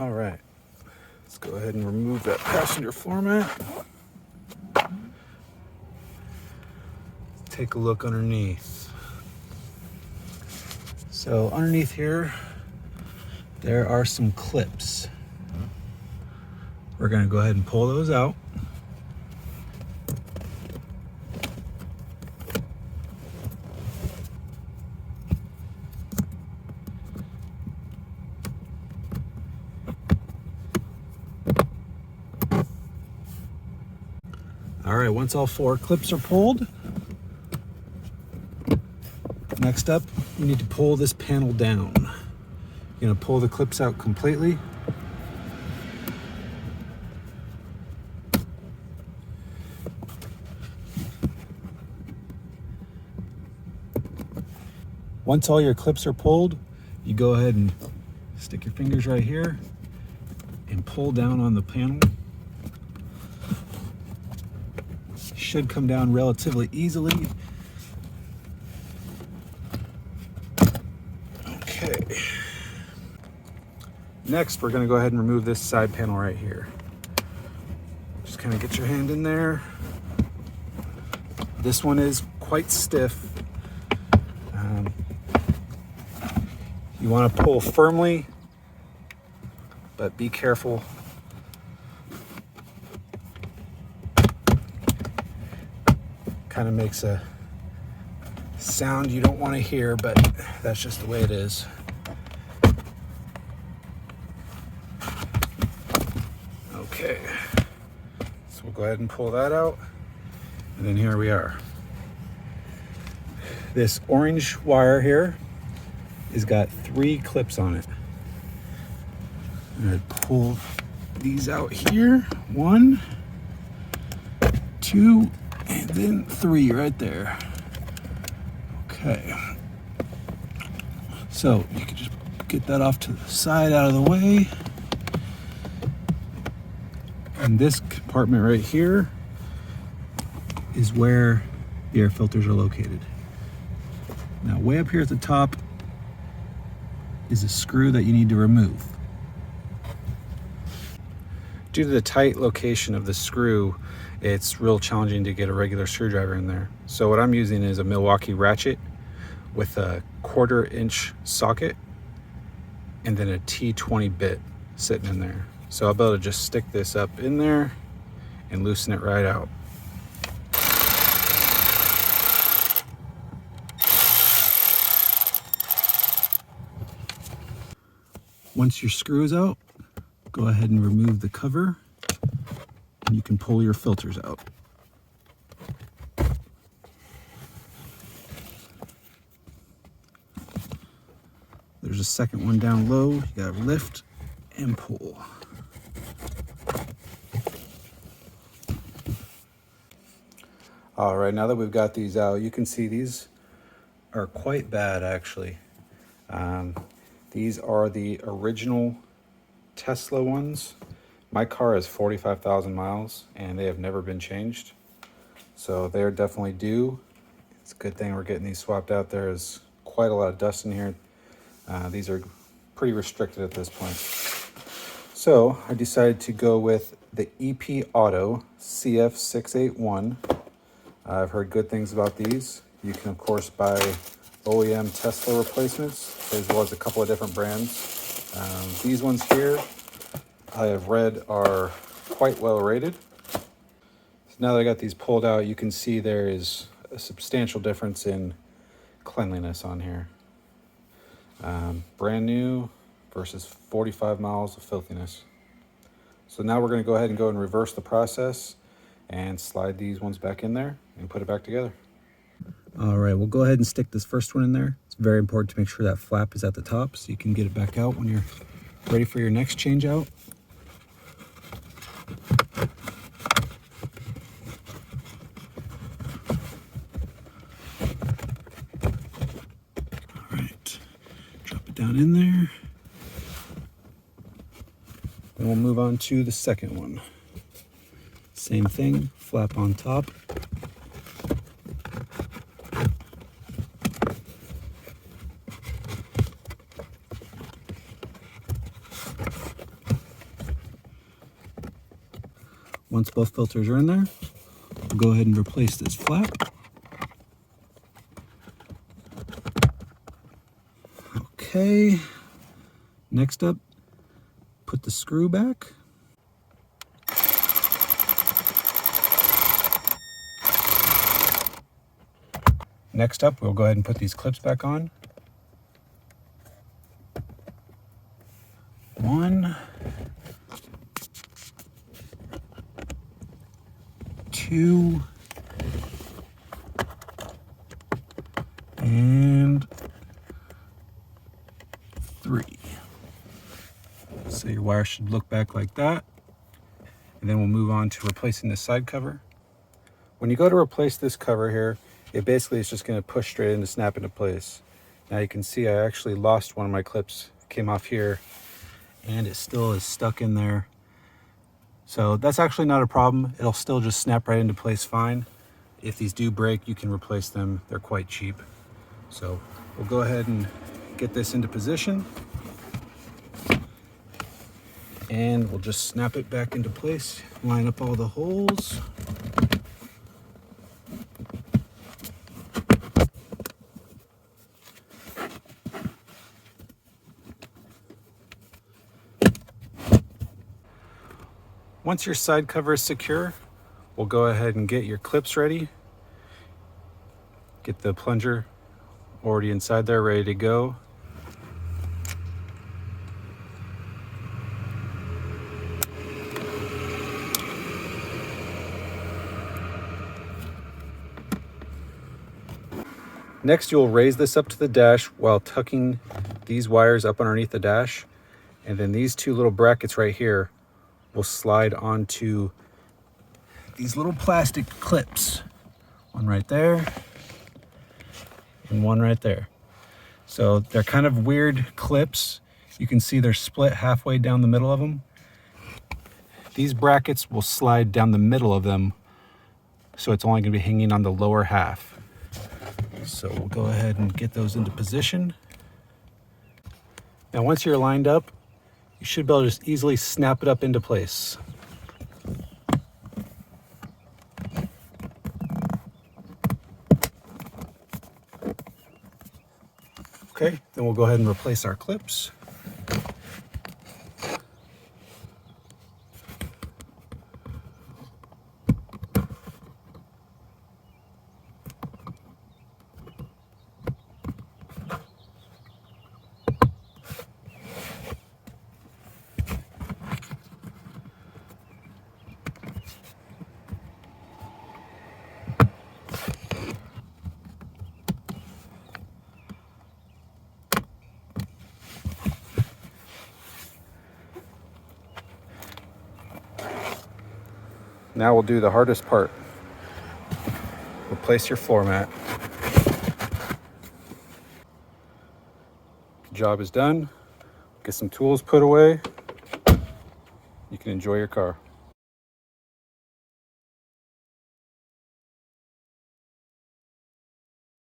All right, let's go ahead and remove that passenger floor mat. Take a look underneath. So underneath here, there are some clips. We're gonna go ahead and pull those out. All right, once all 4 clips are pulled, next up, you need to pull this panel down. You're gonna pull the clips out completely. Once all your clips are pulled, you go ahead and stick your fingers right here and pull down on the panel. Should come down relatively easily. Okay. Next, we're going to go ahead and remove this side panel right here. Just kind of get your hand in there. This one is quite stiff. You want to pull firmly, but be careful. Kind of makes a sound you don't want to hear, but that's just the way it is. Okay, so we'll go ahead and pull that out, and then here we are. This orange wire here has got 3 clips on it. I'm gonna pull these out here. 1, 2, and then 3 right there. Okay. So you can just get that off to the side out of the way. And this compartment right here is where the air filters are located. Now way up here at the top is a screw that you need to remove. Due to the tight location of the screw, it's real challenging to get a regular screwdriver in there. So what I'm using is a Milwaukee Ratchet with a 1/4 inch socket and then a T20 bit sitting in there. So I'll be able to just stick this up in there and loosen it right out. Once your screw is out, go ahead and remove the cover and you can pull your filters out. There's a second one down low. You gotta lift and pull. All right, now that we've got these out, you can see these are quite bad actually. These are the original Tesla ones. My car has 45,000 miles and they have never been changed. So they're definitely due. It's a good thing we're getting these swapped out. There is quite a lot of dust in here. These are pretty restricted at this point. So I decided to go with the EPAuto CF681. I've heard good things about these. You can of course buy OEM Tesla replacements as well as a couple of different brands. These ones here I have read are quite well rated. So now that I got these pulled out, you can see there is a substantial difference in cleanliness on here. Brand new versus 45 miles of filthiness. So now we're going to go ahead and reverse the process and slide these ones back in there and put it back together. All right, we'll go ahead and stick this first one in there. It's very important to make sure that flap is at the top so you can get it back out when you're ready for your next change out. All right, drop it down in there. Then we'll move on to the second one. Same thing, flap on top. Once both filters are in there, we'll go ahead and replace this flap. Okay, next up, put the screw back. Next up, we'll go ahead and put these clips back on. 1, 2, and 3. So your wire should look back like that. And then we'll move on to replacing the side cover. When you go to replace this cover here, it basically is just going to push straight in to snap into place. Now you can see I actually lost one of my clips, came off here, and it still is stuck in there. So that's actually not a problem. It'll still just snap right into place fine. If these do break, you can replace them. They're quite cheap. So we'll go ahead and get this into position. And we'll just snap it back into place, line up all the holes. Once your side cover is secure, we'll go ahead and get your clips ready. Get the plunger already inside there, ready to go. Next, you'll raise this up to the dash while tucking these wires up underneath the dash. And then these two little brackets right here will slide onto these little plastic clips. One right there and one right there. So they're kind of weird clips. You can see they're split halfway down the middle of them. These brackets will slide down the middle of them, so it's only going to be hanging on the lower half. So we'll go ahead and get those into position. Now once you're lined up, you should be able to just easily snap it up into place. Okay, then we'll go ahead and replace our clips. Now we'll do the hardest part. Replace your floor mat. Job is done. Get some tools put away. You can enjoy your car.